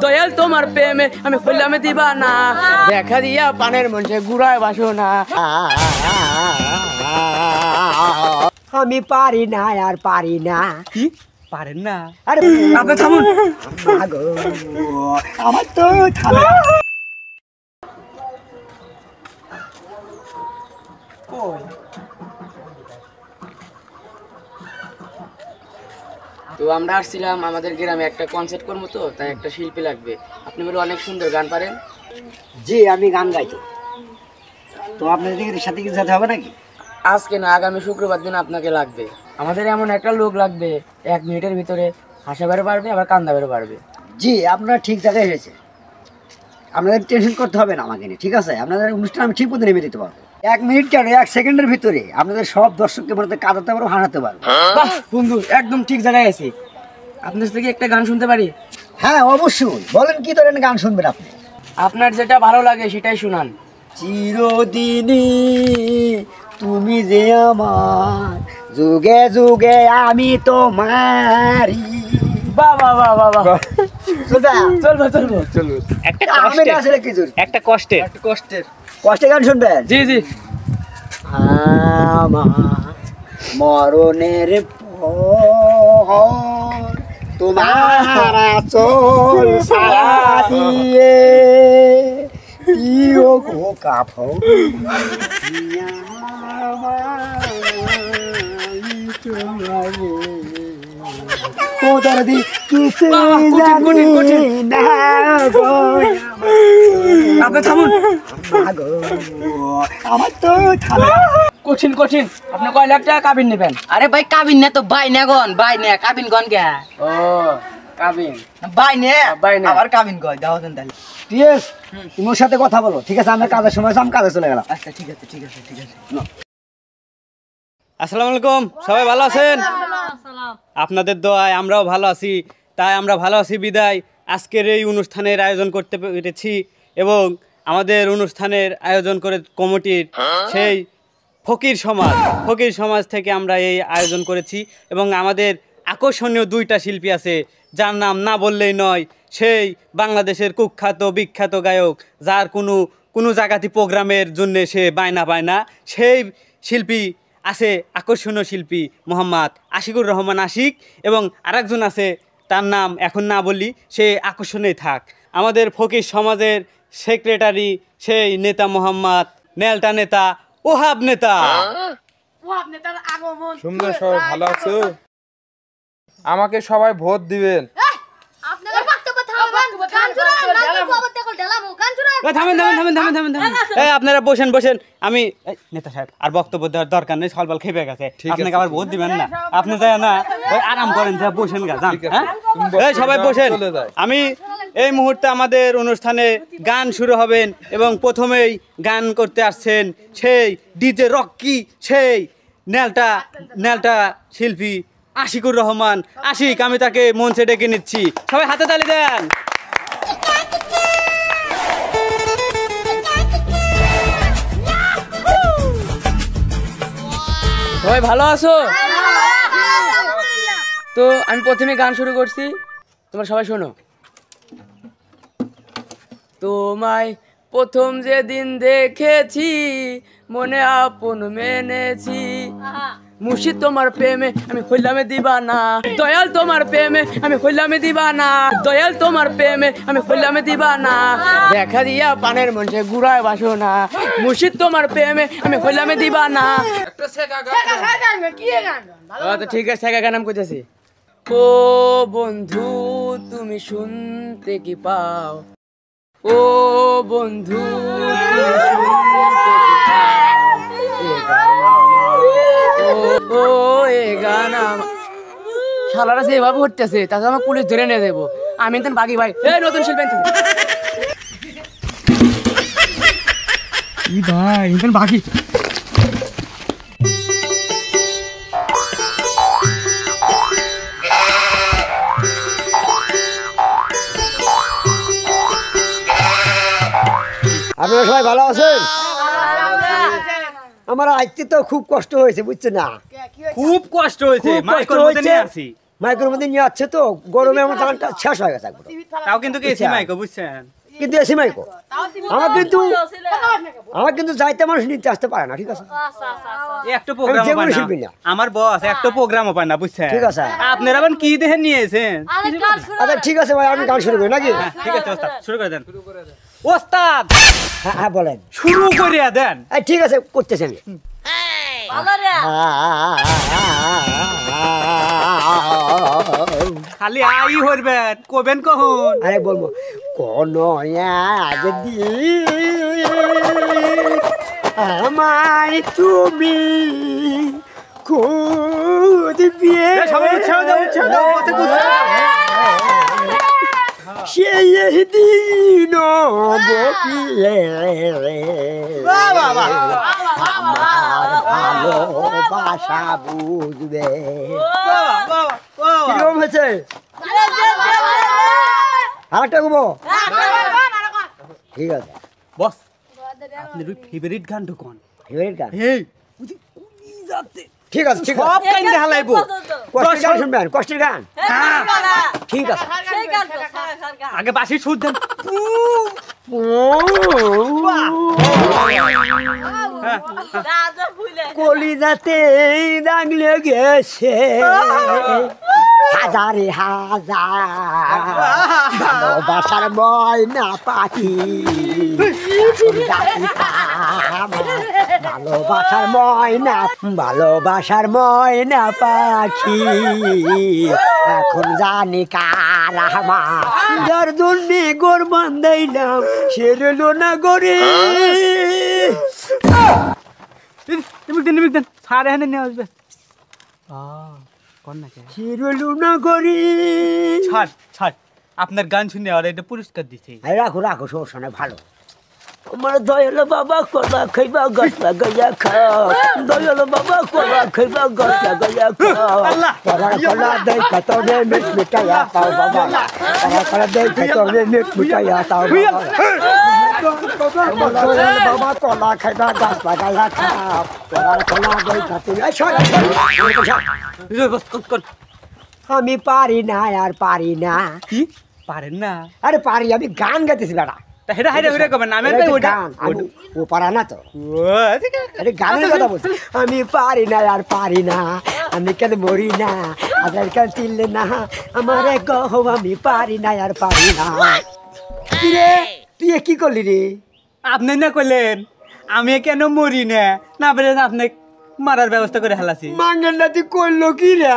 দয়াল তোমার প্রেমে আমি হইলাম দিবানা, দেখা দিয়া পানের মধ্যে ঘুরায় বাসনা। আমি পারি না আর পারি না। কি পারেন না? আরে আপনি থামুন। আমার তো থামে। তো আমরা আসছিলাম আমাদের গ্রামে একটা কনসার্ট করবো, তো তাই একটা শিল্পী লাগবে। আপনি বলে অনেক সুন্দর গান পারেন। জি আমি গান গাইতো। তো আপনাদের সাথে কি যেতে হবে নাকি? আজকে না, আগামী শুক্রবার দিন আপনাকে লাগবে। আমাদের এমন একটা লোক লাগবে 1 মিনিটের ভিতরে হাসাবারও পারবে আবার কান্দাবারও পারবে। জি আপনারা ঠিক জায়গায় এসেছে, আপনাদের টেনশন করতে হবে না আমাকে নিয়ে, ঠিক আছে? আপনাদের অনুষ্ঠান আমি ঠিক মতো নেমে দিতে পারবো। 1 মিনিট কেন 1 সেকেন্ডের ভিতরে আপনাদের সব দর্শককে মনে কাঁদাতে পারবো, হারাতে পারবো। বাহ বন্ধু, একদম ঠিক জায়গায় আছি। আপনার থেকে একটা গান শুনতে পারি? হ্যাঁ অবশ্যই, বলেন কি ধরনের গান শুনবেন আপনি? আপনার যেটা ভালো লাগে সেটাই শুনান। চিরদিনই তুমি যে আমার, যুগে যুগে আমি তোমারি। বাহ বাহ বাহ বাহ বাহ, চলবে চলবো। একটা কষ্টের গান শুনবেন? জি জি। আমার মরণের পর তোমার চোল সারা দিয়ে দিও গো কাফন। আপনি থামুন। আমার তো কঠিন কঠিন। আপনি কয় লাখ টাকা কাবিন নেবেন? আরে ভাই কাবিন না তো ভাই না গন, ভাই না কাবিন গন কে? ও কাবিন, ভাই নে ভাই না আবার কাবিন কয় দাও দেন তাহলে। ঠিক আছে, তুমি ওর সাথে কথা বলো, ঠিক আছে? আমি কাজের সময় আমি কাজে চলে গেলাম। আচ্ছা ঠিক আছে ঠিক আছে ঠিক আছে। আসসালামু আলাইকুম, সবাই ভালো আছেন? আপনাদের দোয়ায় আমরাও ভালো আছি। তাই আমরা ভালো আছি বিদায় আজকের এই অনুষ্ঠানের আয়োজন করতে পেরেছি, এবং আমাদের অনুষ্ঠানের আয়োজন করে কমিটির সেই ফকির সমাজ থেকে আমরা এই আয়োজন করেছি। এবং আমাদের আকর্ষণীয় 2টা শিল্পী আছে, যার নাম না বললেই নয়। সেই বাংলাদেশের কুখ্যাত বিখ্যাত গায়ক, যার কোনো জায়গাতে প্রোগ্রামের জন্যে সে বায়না পায় না। সেই শিল্পী আছে আকর্ষণীয় শিল্পী মোহাম্মদ আশিকুর রহমান আশিক, এবং আরেকজন আছে তার নাম এখন না বললি, সে আকর্ষণেই থাক। আমাদের ফকির সমাজের সেক্রেটারি সেই নেতা মোহাম্মদ নেলটা নেতা ওহাব নেতা। তোমরা সবাই ভালো আছো? আমাকে সবাই ভোট দিবেন। আপনারা বসেন বসেন। আমি নেতা সাহেব আর বক্তব্য দেওয়ার দরকার নেই, সলবাল খেপে গেছে। আপনাকে আবার ভোট দিবেন না? আপনি যায় না, আরাম করেন, যা বসেন গা যান। হ্যাঁ সবাই বসেন। আমি এই মুহূর্তে আমাদের অনুষ্ঠানে গান শুরু হবেন, এবং প্রথমেই গান করতে আসছেন সেই ডিজে রকি, সেই নেলটা শিল্পী আশিকুর রহমান আশিক। আমি তাকে মঞ্চে ডেকে নিচ্ছি, সবাই হাতে তালি দেন। সবাই ভালো আছো? তো আমি প্রথমে গান শুরু করছি, তোমরা সবাই শোনো। তোমায় প্রথম যেদিন দেখেছি মনে আপন মেনেছি, মুর্শিদ তোমার প্রেমে আমি হইলাম দিবানা, দয়াল তোমার প্রেমে আমি হইলাম দিবানা, দয়াল তোমার প্রেমে আমি হইলাম দিবানা, দেখা দিয়া পানের মধ্যে ঘুরায় বাসনা, মুর্শিদ তোমার প্রেমে আমি হইলাম দিবানা। ঠিক আছে, শেখা গান আমি কইতেছি। ও বন্ধু তুমি শুনতে কি পাও, ও বন্ধু ও এ গানা শালারা যেভাবে হচ্ছে তাতে আমার পুলিশ ধরে নিয়ে যাবো। আমি তো বাকি ভাই এই নতুন শিল্পী ভাই বাকি। আপনারা সবাই ভালো আছেন? আমার আজকে তো খুব কষ্ট হয়েছে, বুঝছেন না? খুব কষ্ট হয়েছে, মাইকের মধ্যে নিয়ে যাচ্ছে তো গরমে আমার ধানটা শেষ হয়ে গেছে একবার। তাও কিন্তু এসি মাইকো বুঝছেন কিন্তু এসি মাইকো আমার কিন্তু যাইতে মানুষ নিতে আসতে পারে না, ঠিক আছে? এই একটা প্রোগ্রাম আমি যেকোনো পায় শিল্পী না না। আমার বস একটা প্রোগ্রামও পায় না বুঝছেন ঠিক আছে। আপনারা আবার কি দেখে নিয়েছেন আচ্ছা ঠিক আছে ভাই, আমি গান শুরু করি নাকি? ঠিক আছে ওস্তাদ শুরু করে দেন ওস্তাদ হ্যাঁ হ্যাঁ বলেন। শুরু করে দেন এই, ঠিক আছে করতেছি আমি। খালি আই হরবেন কবেন কখন আরে বলবো কোন আমায় তুমি খুঁজবে সবাই উৎসাহ দাও বসে সেই দিন গোপিয়ে আমার ভালোবাসা বুঝবে। কিরকম হয়েছে? আরেকটা গো, ঠিক আছে। বস আপনার ওই ফেভারিট গান ঢুকন ফেভারিট গান, এই ঠিক আছে ঠিক সব আছে। গান হালাইবো কষ্টের গান শুনবেন, কষ্টের গান, ঠিক আছে। আগে বাসি সুর দেন কলিজাতে দাগ লেগেছে হাজারে হাজার ভালোবাসার ময়না পাখি, ভালোবাসার ময়না পাখি এখন জানি কার আমার যার জন্যে গোর বান্ধাইলাম সে রইল না গরে। নিমিক দেন সারে হানে নিয়ে আসবে কোন না কে সে রইল না গরে। ছাড় আপনার গান শুনে আর এটা পুরস্কার দিছে রাখো রাখো, সমস্যা নাই, ভালো। আমার দয়াল বাবা কলা খাইবা গাছ লাগাইয়া খাও, দয়াল বাবা কলা খাইবা গাছ লাগাইয়া খাও, তারা কলা দেখা তবে মিট মিটাইয়া খাও বাবা, তারা কলা দেখা তবে মিট মিটাইয়া খাও বাবা। আমার দয়াল বাবা কলা খাইবা গাছ লাগাইয়া খাও, তারা কলা দেখা তুমি আমি পারি না আর পারি না। কি পারেন না আরে পারি, আমি গান গাইতেছি বেটা। তা হেডা হেডা হেডা কবেন না আমি এটা কই তো ওটা গান, ও পারা না তো, আরে গানের কথা বলছি। আমি পারি না আর পারি না, আমি কেন মরি না, আধার কেন চিনলে না আমার গহ, আমি পারি না আর পারি না। কি রে তুই এ কি করলি রে? আপনি না কইলেন আমি কেন মরি না না বলেন আপনি মারার ব্যবস্থা করে হেলাছি মাঙ্গের নাতি করলো কি রে?